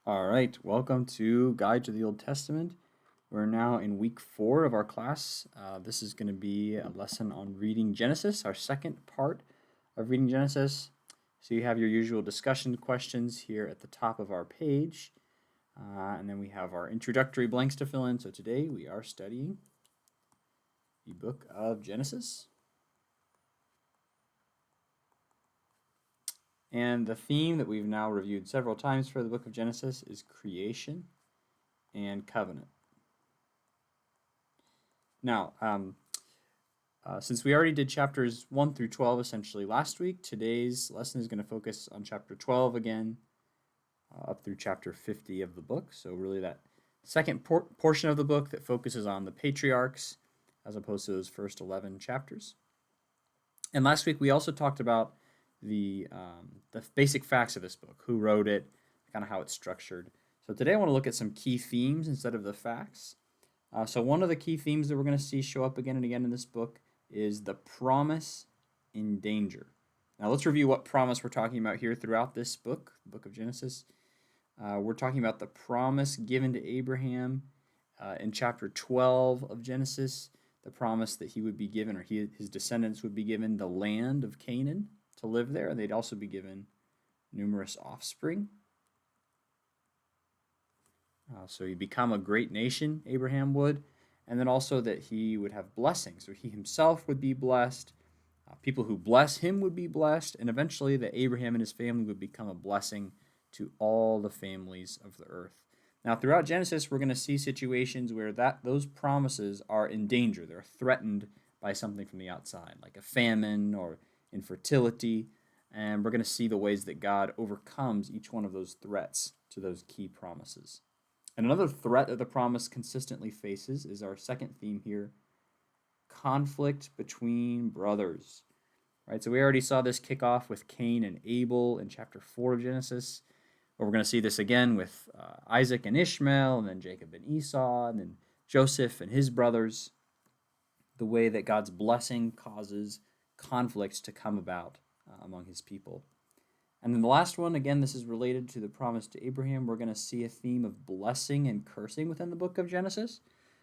All right, welcome to Guide to the Old Testament. We're now in week 4 of our class. This is going to be a lesson on reading Genesis, our second part of reading Genesis. So you have your usual discussion questions here at the top of our page, and then we have our introductory blanks to fill in. So today we are studying the book of Genesis. And the theme that we've now reviewed several times for the book of Genesis is creation and covenant. Now, since we already did chapters 1 through 12 essentially last week, today's lesson is going to focus on chapter 12 again, up through chapter 50 of the book. So, really, that second portion of the book that focuses on the patriarchs as opposed to those first 11 chapters. And last week, we also talked about the basic facts of this book, who wrote it, kind of how it's structured. So, today I want to look at some key themes instead of the facts. So one of the key themes that we're going to see show up again and again in this book is the promise in danger. Now let's review what promise we're talking about here throughout this book, the book of Genesis. We're talking about the promise given to Abraham in chapter 12 of Genesis, the promise that he would be given, or his descendants would be given the land of Canaan to live there, and they'd also be given numerous offspring. So he'd become a great nation, Abraham would, and then also that he would have blessings. So he himself would be blessed, people who bless him would be blessed, and eventually that Abraham and his family would become a blessing to all the families of the earth. Now, throughout Genesis, we're going to see situations where those promises are in danger. They're threatened by something from the outside, like a famine or infertility, and we're going to see the ways that God overcomes each one of those threats to those key promises. And another threat that the promise consistently faces is our second theme here, conflict between brothers. Right? So we already saw this kick off with Cain and Abel in chapter 4 of Genesis. But we're going to see this again with Isaac and Ishmael, and then Jacob and Esau, and then Joseph and his brothers. The way that God's blessing causes conflicts to come about among his people. And then the last one, again, this is related to the promise to Abraham. We're going to see a theme of blessing and cursing within the book of Genesis.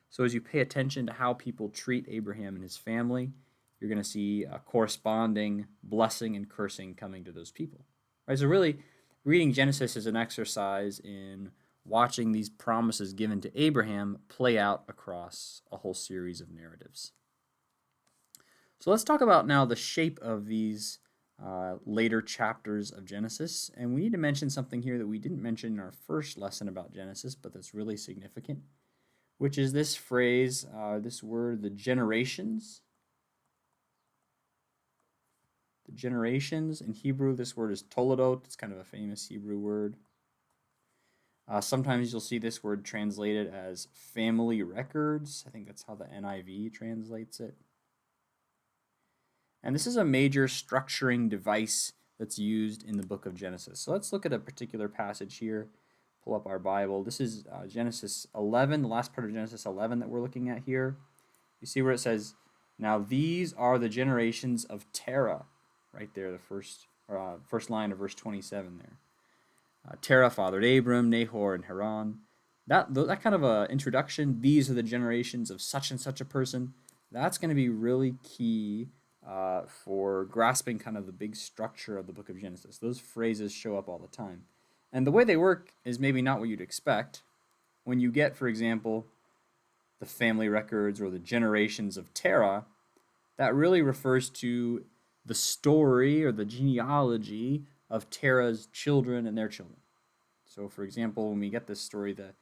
So as you pay attention to how people treat Abraham and his family, you're going to see a corresponding blessing and cursing coming to those people. Right? So really, reading Genesis is an exercise in watching these promises given to Abraham play out across a whole series of narratives. So let's talk about now the shape of these later chapters of Genesis. And we need to mention something here that we didn't mention in our first lesson about Genesis, but that's really significant, which is this phrase, this word, the generations. The generations, in Hebrew, this word is toledot. It's kind of a famous Hebrew word. Sometimes you'll see this word translated as family records. I think that's how the NIV translates it. And this is a major structuring device that's used in the book of Genesis. So let's look at a particular passage here. Pull up our Bible. This is Genesis 11, the last part of Genesis 11 that we're looking at here. You see where it says, "Now these are the generations of Terah," right there, the first line of verse 27 there. Terah fathered Abram, Nahor, and Haran. That kind of a introduction, these are the generations of such and such a person, that's going to be really key for grasping kind of the big structure of the book of Genesis. Those phrases show up all the time. And the way they work is maybe not what you'd expect. When you get, for example, the family records or the generations of Terah, that really refers to the story or the genealogy of Terah's children and their children. So, for example, when we get this story, the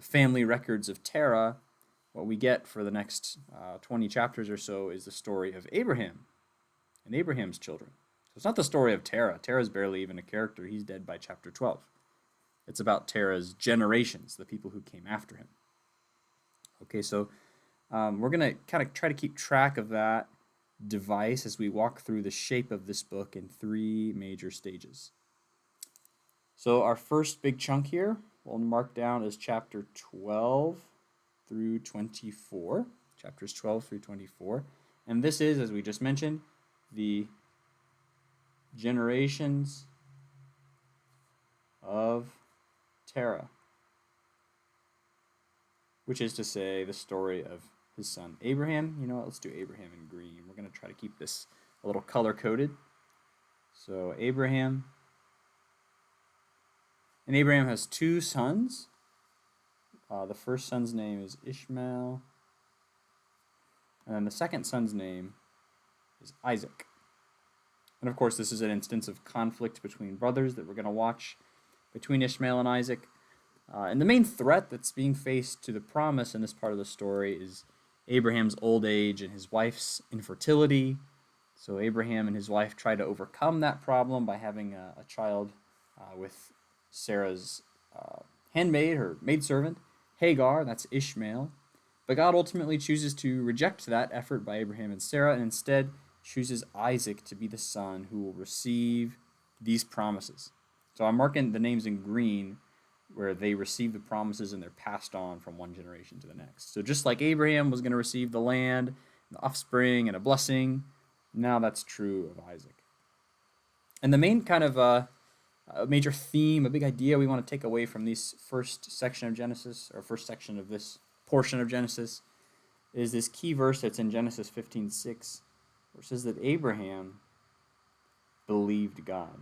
family records of Terah, what we get for the next 20 chapters or so is the story of Abraham and Abraham's children. So it's not the story of Terah. Terah's barely even a character. He's dead by chapter 12. It's about Terah's generations, the people who came after him. Okay, so we're going to kind of try to keep track of that device as we walk through the shape of this book in 3 major stages. So our first big chunk here, we'll mark down as chapter 12 through 24, chapters 12 through 24. And this is, as we just mentioned, the generations of Terah, which is to say the story of his son Abraham. You know what? Let's do Abraham in green. We're going to try to keep this a little color-coded. So Abraham. And Abraham has two sons. The first son's name is Ishmael. And then the second son's name is Isaac. And of course, this is an instance of conflict between brothers that we're going to watch between Ishmael and Isaac. And the main threat that's being faced to the promise in this part of the story is Abraham's old age and his wife's infertility. So Abraham and his wife try to overcome that problem by having a child with Sarah's handmaid, her maidservant, Hagar. That's Ishmael. But God ultimately chooses to reject that effort by Abraham and Sarah and instead chooses Isaac to be the son who will receive these promises. So I'm marking the names in green where they receive the promises and they're passed on from one generation to the next. So just like Abraham was going to receive the land, the offspring, and a blessing, now that's true of Isaac. And the main kind of a major theme, a big idea we want to take away from this first section of Genesis, or first section of this portion of Genesis, is this key verse that's in Genesis 15:6, where it says that Abraham believed God.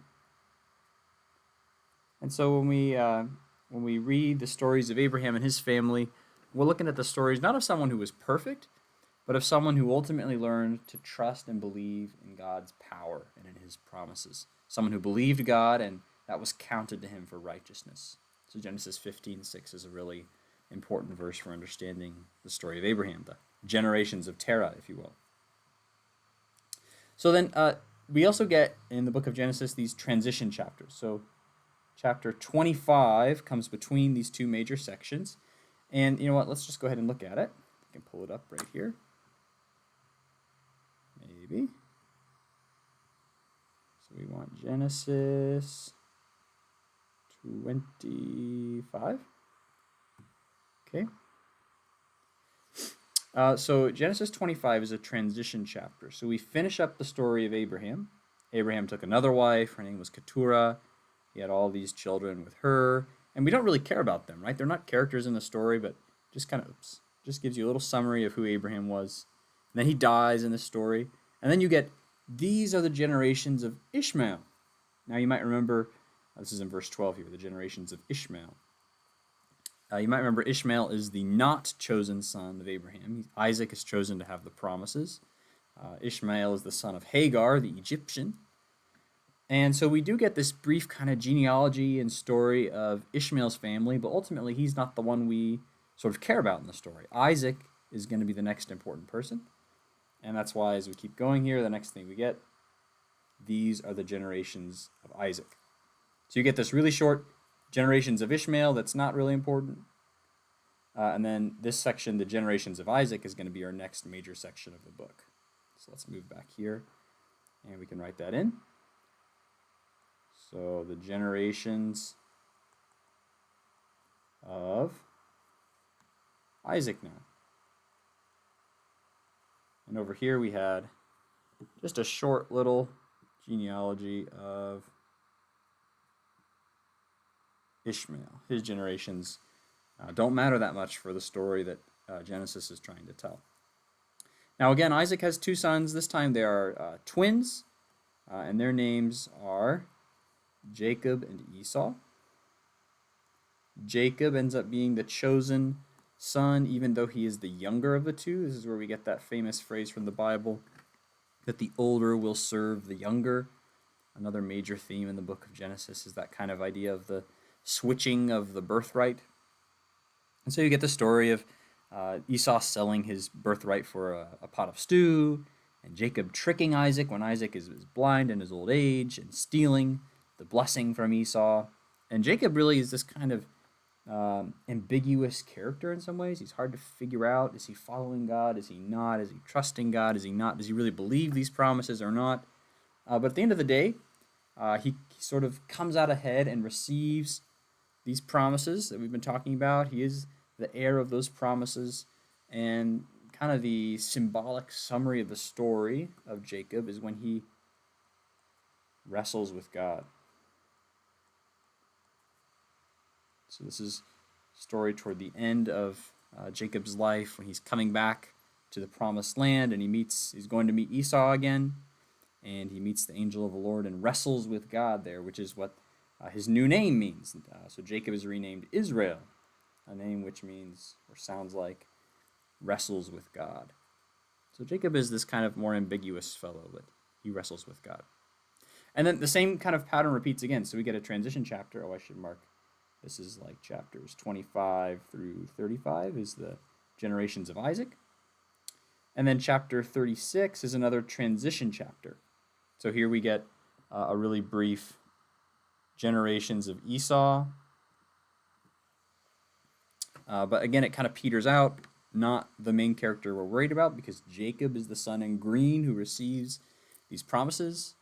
And so when we read the stories of Abraham and his family, we're looking at the stories not of someone who was perfect, but of someone who ultimately learned to trust and believe in God's power and in his promises. Someone who believed God, and that was counted to him for righteousness. So Genesis 15:6 is a really important verse for understanding the story of Abraham, the generations of Terah, if you will. So then we also get in the book of Genesis these transition chapters. So chapter 25 comes between these two major sections. And you know what? Let's just go ahead and look at it. I can pull it up right here. Maybe. So we want Genesis 25. Okay. So Genesis 25 is a transition chapter. So we finish up the story of Abraham. Abraham took another wife. Her name was Keturah. He had all these children with her. And we don't really care about them, right? They're not characters in the story, but just kind of, just gives you a little summary of who Abraham was. And then he dies in the story. And then you get, these are the generations of Ishmael. Now you might remember, this is in verse 12 here, the generations of Ishmael. You might remember Ishmael is the not chosen son of Abraham. Isaac is chosen to have the promises. Ishmael is the son of Hagar, the Egyptian. And so we do get this brief kind of genealogy and story of Ishmael's family, but ultimately he's not the one we sort of care about in the story. Isaac is going to be the next important person. And that's why as we keep going here, the next thing we get, these are the generations of Isaac. So you get this really short generations of Ishmael that's not really important. And then this section, the generations of Isaac, is going to be our next major section of the book. So let's move back here, and we can write that in. So the generations of Isaac now. And over here we had just a short little genealogy of Ishmael. His generations don't matter that much for the story that Genesis is trying to tell. Now again, Isaac has two sons. This time they are twins, and their names are Jacob and Esau. Jacob ends up being the chosen son, even though he is the younger of the two. This is where we get that famous phrase from the Bible, that the older will serve the younger. Another major theme in the book of Genesis is that kind of idea of the switching of the birthright. And so you get the story of Esau selling his birthright for a pot of stew, and Jacob tricking Isaac when Isaac is blind in his old age, and stealing the blessing from Esau. And Jacob really is this kind of ambiguous character in some ways. He's hard to figure out. Is he following God? Is he not? Is he trusting God? Is he not? Does he really believe these promises or not? But at the end of the day, he sort of comes out ahead and receives these promises that we've been talking about. He is the heir of those promises. And kind of the symbolic summary of the story of Jacob is when he wrestles with God. So this is a story toward the end of Jacob's life when he's coming back to the promised land, and he's going to meet Esau again, and he meets the angel of the Lord and wrestles with God there, which is what his new name means. So Jacob is renamed Israel, a name which means or sounds like wrestles with God. So Jacob is this kind of more ambiguous fellow, but he wrestles with God. And then the same kind of pattern repeats again. So we get a transition chapter. Oh, I should mark. This is like chapters 25 through 35 is the generations of Isaac. And then chapter 36 is another transition chapter. So here we get a really brief generations of Esau. But again, it kind of peters out. Not the main character we're worried about because Jacob is the son in green who receives these promises.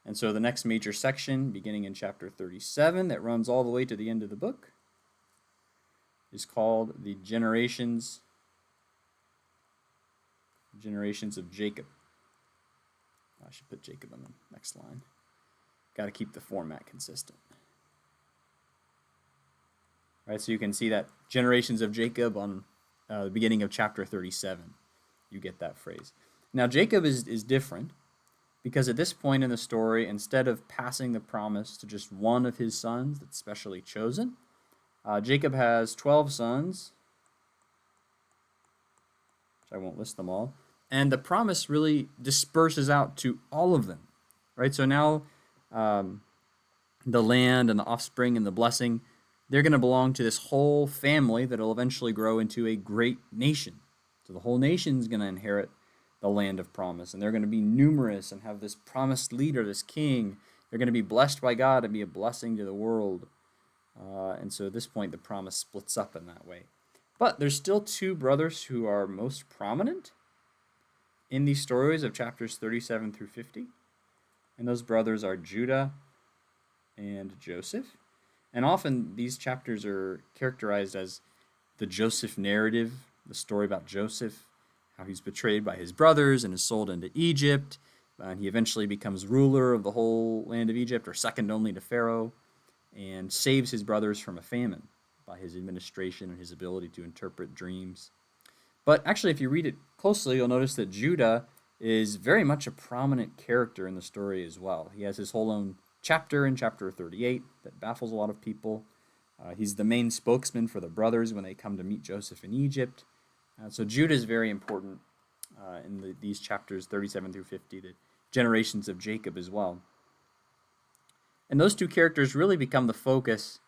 And so the next major section, beginning in chapter 37, that runs all the way to the end of the book, is called the generations of Jacob. I should put Jacob on the next line. Got to keep the format consistent. Right, so you can see that generations of Jacob on the beginning of chapter 37. You get that phrase. Now, Jacob is different because at this point in the story, instead of passing the promise to just one of his sons that's specially chosen, Jacob has 12 sons, which I won't list them all, and the promise really disperses out to all of them. Right, so now the land and the offspring and the blessing, they're going to belong to this whole family that will eventually grow into a great nation. So the whole nation's going to inherit the land of promise, and they're going to be numerous and have this promised leader, this king. They're going to be blessed by God and be a blessing to the world. And so at this point, the promise splits up in that way. But there's still two brothers who are most prominent in these stories of chapters 37 through 50. And those brothers are Judah and Joseph. And often these chapters are characterized as the Joseph narrative, the story about Joseph, how he's betrayed by his brothers and is sold into Egypt. And he eventually becomes ruler of the whole land of Egypt, or second only to Pharaoh, and saves his brothers from a famine by his administration and his ability to interpret dreams. But actually, if you read it closely, you'll notice that Judah is very much a prominent character in the story as well. He has his whole own chapter in chapter 38 that baffles a lot of people. He's the main spokesman for the brothers when they come to meet Joseph in Egypt. So Judah is very important in these chapters 37 through 50, the generations of Jacob as well. And those two characters really become the focus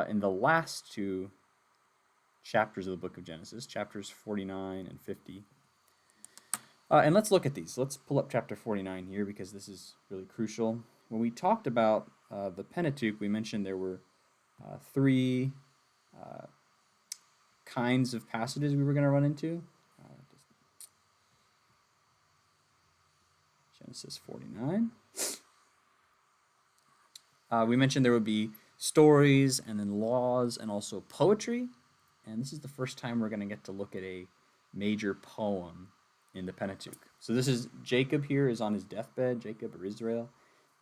in the last two chapters of the book of Genesis, chapters 49 and 50. And let's look at these. Let's pull up chapter 49 here because this is really crucial. When we talked about the Pentateuch, we mentioned there were three kinds of passages we were going to run into. Genesis 49. We mentioned there would be stories and then laws and also poetry. And this is the first time we're going to get to look at a major poem in the Pentateuch. So this is Jacob here is on his deathbed, Jacob or Israel.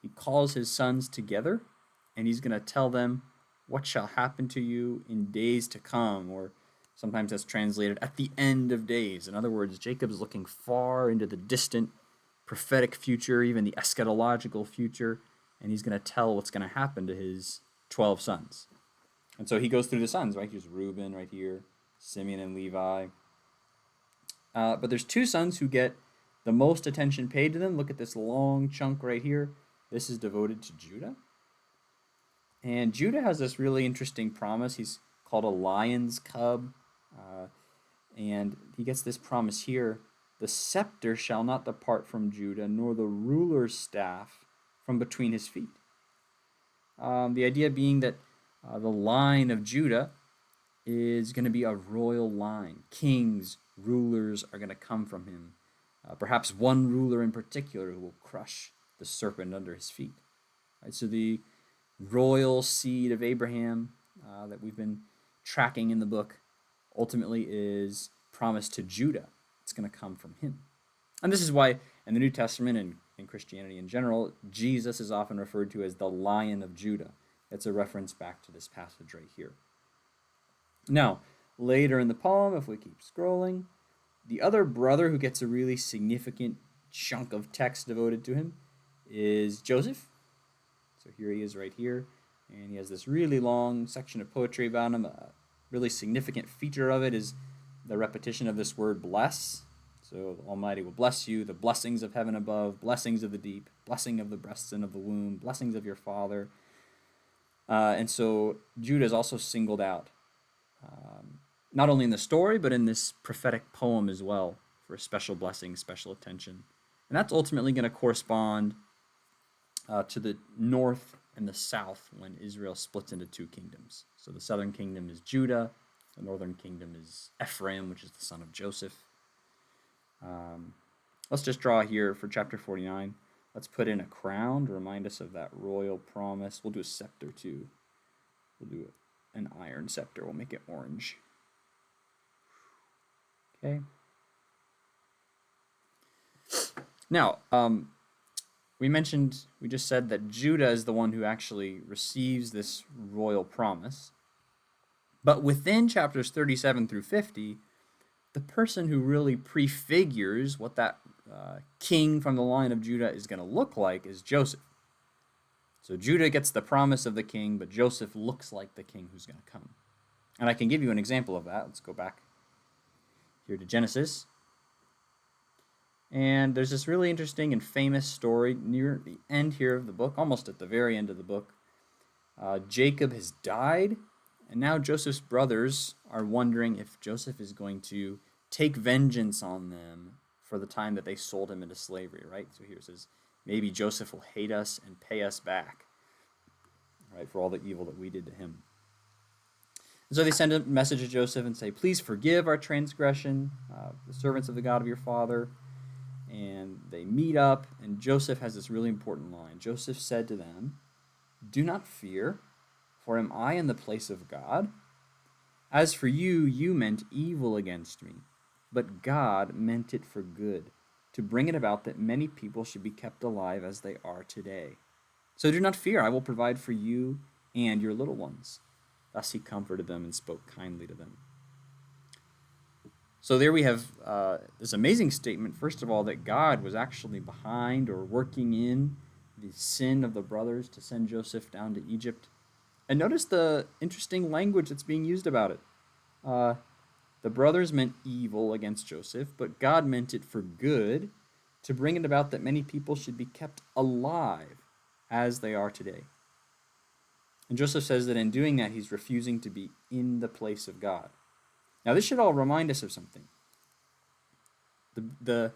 He calls his sons together, and he's going to tell them what shall happen to you in days to come, or sometimes that's translated at the end of days. In other words, Jacob's looking far into the distant prophetic future, even the eschatological future, and he's going to tell what's going to happen to his 12 sons. And so he goes through the sons, right? Here's Reuben right here, Simeon and Levi. But there's two sons who get the most attention paid to them. Look at this long chunk right here. This is devoted to Judah. And Judah has this really interesting promise. He's called a lion's cub. And he gets this promise here. The scepter shall not depart from Judah, nor the ruler's staff from between his feet. The idea being that the line of Judah is going to be a royal line. Kings, rulers are going to come from him. Perhaps one ruler in particular who will crush the serpent under his feet. Right, so the royal seed of Abraham that we've been tracking in the book ultimately is promised to Judah. It's going to come from him. And this is why in the New Testament and in Christianity in general, Jesus is often referred to as the Lion of Judah. It's a reference back to this passage right here. Now, later in the poem, if we keep scrolling, the other brother who gets a really significant chunk of text devoted to him is Joseph. So here he is right here, and he has this really long section of poetry about him. A really significant feature of it is the repetition of this word bless. So the Almighty will bless you, the blessings of heaven above, blessings of the deep, blessing of the breasts and of the womb, blessings of your father. And so Judah is also singled out, not only in the story, but in this prophetic poem as well, for a special blessing, special attention. And that's ultimately going to correspond to the north and the south when Israel splits into two kingdoms. So the southern kingdom is Judah, the northern kingdom is Ephraim, which is the son of Joseph. Let's just draw here for chapter 49. Let's put in a crown to remind us of that royal promise. We'll do a scepter too. We'll do an iron scepter. We'll make it orange. Okay. Now, we just said that Judah is the one who actually receives this royal promise. But within chapters 37 through 50, the person who really prefigures what that king from the line of Judah is going to look like is Joseph. So Judah gets the promise of the king, but Joseph looks like the king who's going to come. And I can give you an example of that. Let's go back here to Genesis. And there's this really interesting and famous story near the end here of the book, almost at the very end of the book. Jacob has died, and now Joseph's brothers are wondering if Joseph is going to take vengeance on them for the time that they sold him into slavery, right? So here it says, maybe Joseph will hate us and pay us back, right, for all the evil that we did to him. And so they send a message to Joseph and say, please forgive our transgression, the servants of the God of your father. And they meet up, and Joseph has this really important line. Joseph said to them, do not fear, for am I in the place of God? As for you, you meant evil against me, but God meant it for good, to bring it about that many people should be kept alive as they are today. So do not fear, I will provide for you and your little ones. Thus he comforted them and spoke kindly to them. So there we have this amazing statement, first of all, that God was actually behind or working in the sin of the brothers to send Joseph down to Egypt. And notice the interesting language that's being used about it. The brothers meant evil against Joseph, but God meant it for good, to bring it about that many people should be kept alive as they are today. And Joseph says that in doing that, he's refusing to be in the place of God. Now, this should all remind us of something. The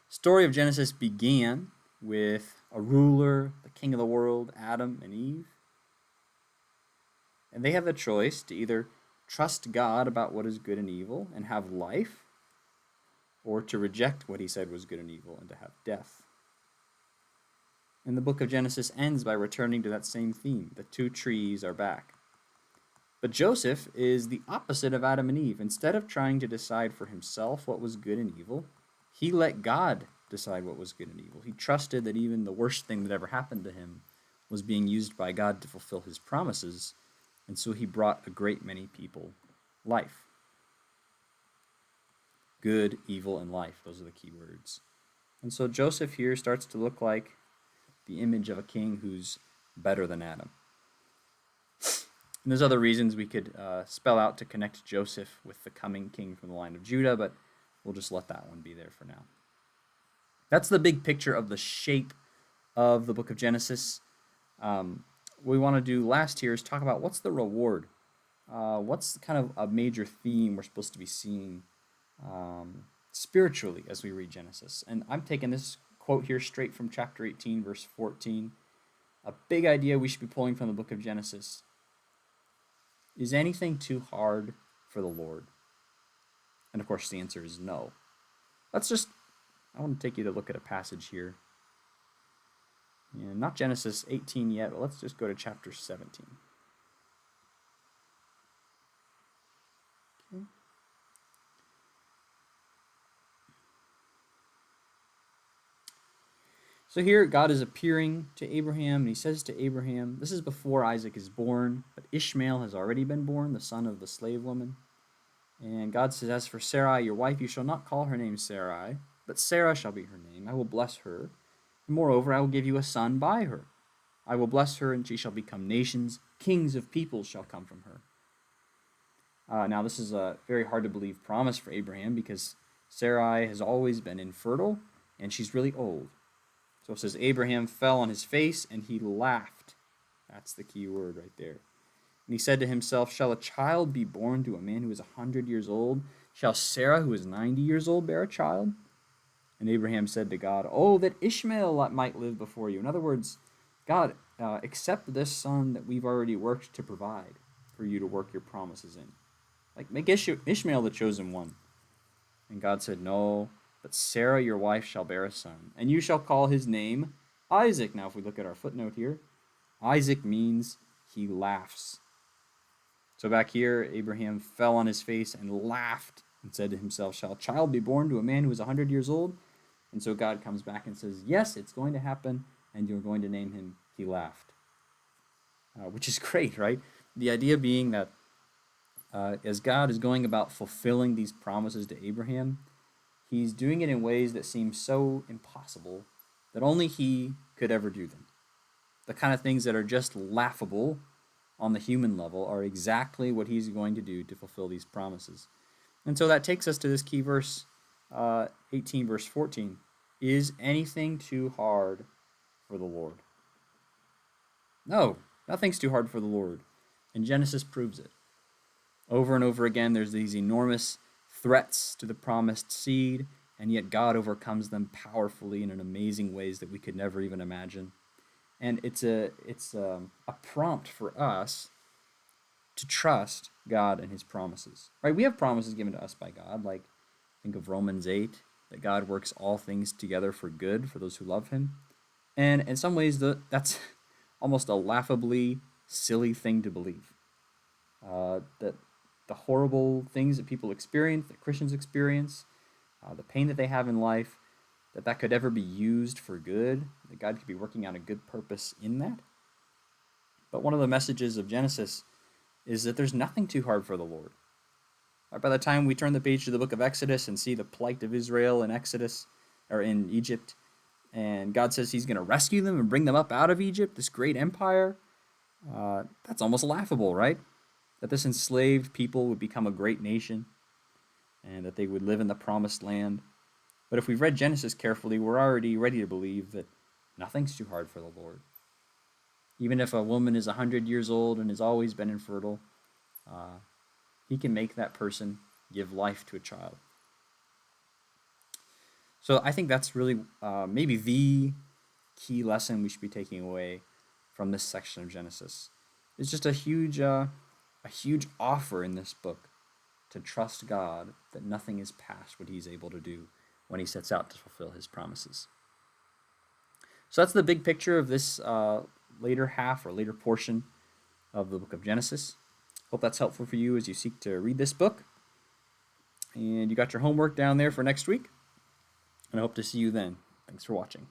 story of Genesis began with a ruler, the king of the world, Adam and Eve. And they have the choice to either trust God about what is good and evil and have life, or to reject what he said was good and evil and to have death. And the book of Genesis ends by returning to that same theme. The two trees are back. But Joseph is the opposite of Adam and Eve. Instead of trying to decide for himself what was good and evil, he let God decide what was good and evil. He trusted that even the worst thing that ever happened to him was being used by God to fulfill his promises, and so he brought a great many people life. Good, evil, and life. Those are the key words. And so Joseph here starts to look like the image of a king who's better than Adam. And there's other reasons we could spell out to connect Joseph with the coming king from the line of Judah, but we'll just let that one be there for now. That's the big picture of the shape of the book of Genesis. What we want to do last here is talk about what's the reward. What's kind of a major theme we're supposed to be seeing spiritually as we read Genesis. And I'm taking this quote here straight from chapter 18, verse 14. A big idea we should be pulling from the book of Genesis. Is anything too hard for the Lord? And of course the answer is no. I want to take you to look at a passage here. And not Genesis 18 yet, but let's just go to chapter 17. Okay. So here God is appearing to Abraham, and he says to Abraham, this is before Isaac is born, but Ishmael has already been born, the son of the slave woman. And God says, as for Sarai, your wife, you shall not call her name Sarai, but Sarah shall be her name. I will bless her. And moreover, I will give you a son by her. I will bless her, and she shall become nations. Kings of peoples shall come from her. Now, this is a very hard to believe promise for Abraham because Sarai has always been infertile, and she's really old. So it says, Abraham fell on his face, and he laughed. That's the key word right there. And he said to himself, shall a child be born to a man who is 100 years old? Shall Sarah, who is 90 years old, bear a child? And Abraham said to God, oh, that Ishmael might live before you. In other words, God, accept this son that we've already worked to provide for you to work your promises in. Like, make Ishmael the chosen one. And God said, no, but Sarah, your wife, shall bear a son, and you shall call his name Isaac. Now, if we look at our footnote here, Isaac means he laughs. So back here, Abraham fell on his face and laughed and said to himself, shall a child be born to a man who is 100 years old? And so God comes back and says, yes, it's going to happen, and you're going to name him, he laughed. Which is great, right? The idea being that as God is going about fulfilling these promises to Abraham, he's doing it in ways that seem so impossible that only he could ever do them. The kind of things that are just laughable on the human level are exactly what he's going to do to fulfill these promises. And so that takes us to this key verse, 18, verse 14. Is anything too hard for the Lord? No, nothing's too hard for the Lord. And Genesis proves it. Over and over again, there's these enormous threats to the promised seed, and yet God overcomes them powerfully and in amazing ways that we could never even imagine. And it's a prompt for us to trust God and his promises. Right? We have promises given to us by God, like think of Romans 8, that God works all things together for good for those who love him. And in some ways, that's almost a laughably silly thing to believe. That the horrible things that people experience, that Christians experience, the pain that they have in life, that could ever be used for good, that God could be working out a good purpose in that. But one of the messages of Genesis is that there's nothing too hard for the Lord. By the time we turn the page to the book of Exodus and see the plight of Israel in Exodus, or in Egypt, and God says he's going to rescue them and bring them up out of Egypt, this great empire, that's almost laughable, right? That this enslaved people would become a great nation and that they would live in the promised land. But if we've read Genesis carefully, we're already ready to believe that nothing's too hard for the Lord. Even if a woman is 100 years old and has always been infertile, he can make that person give life to a child. So I think that's really maybe the key lesson we should be taking away from this section of Genesis. It's just a huge offer in this book to trust God that nothing is past what he's able to do when he sets out to fulfill his promises. So that's the big picture of this later half or later portion of the book of Genesis. Hope that's helpful for you as you seek to read this book. And you got your homework down there for next week. And I hope to see you then. Thanks for watching.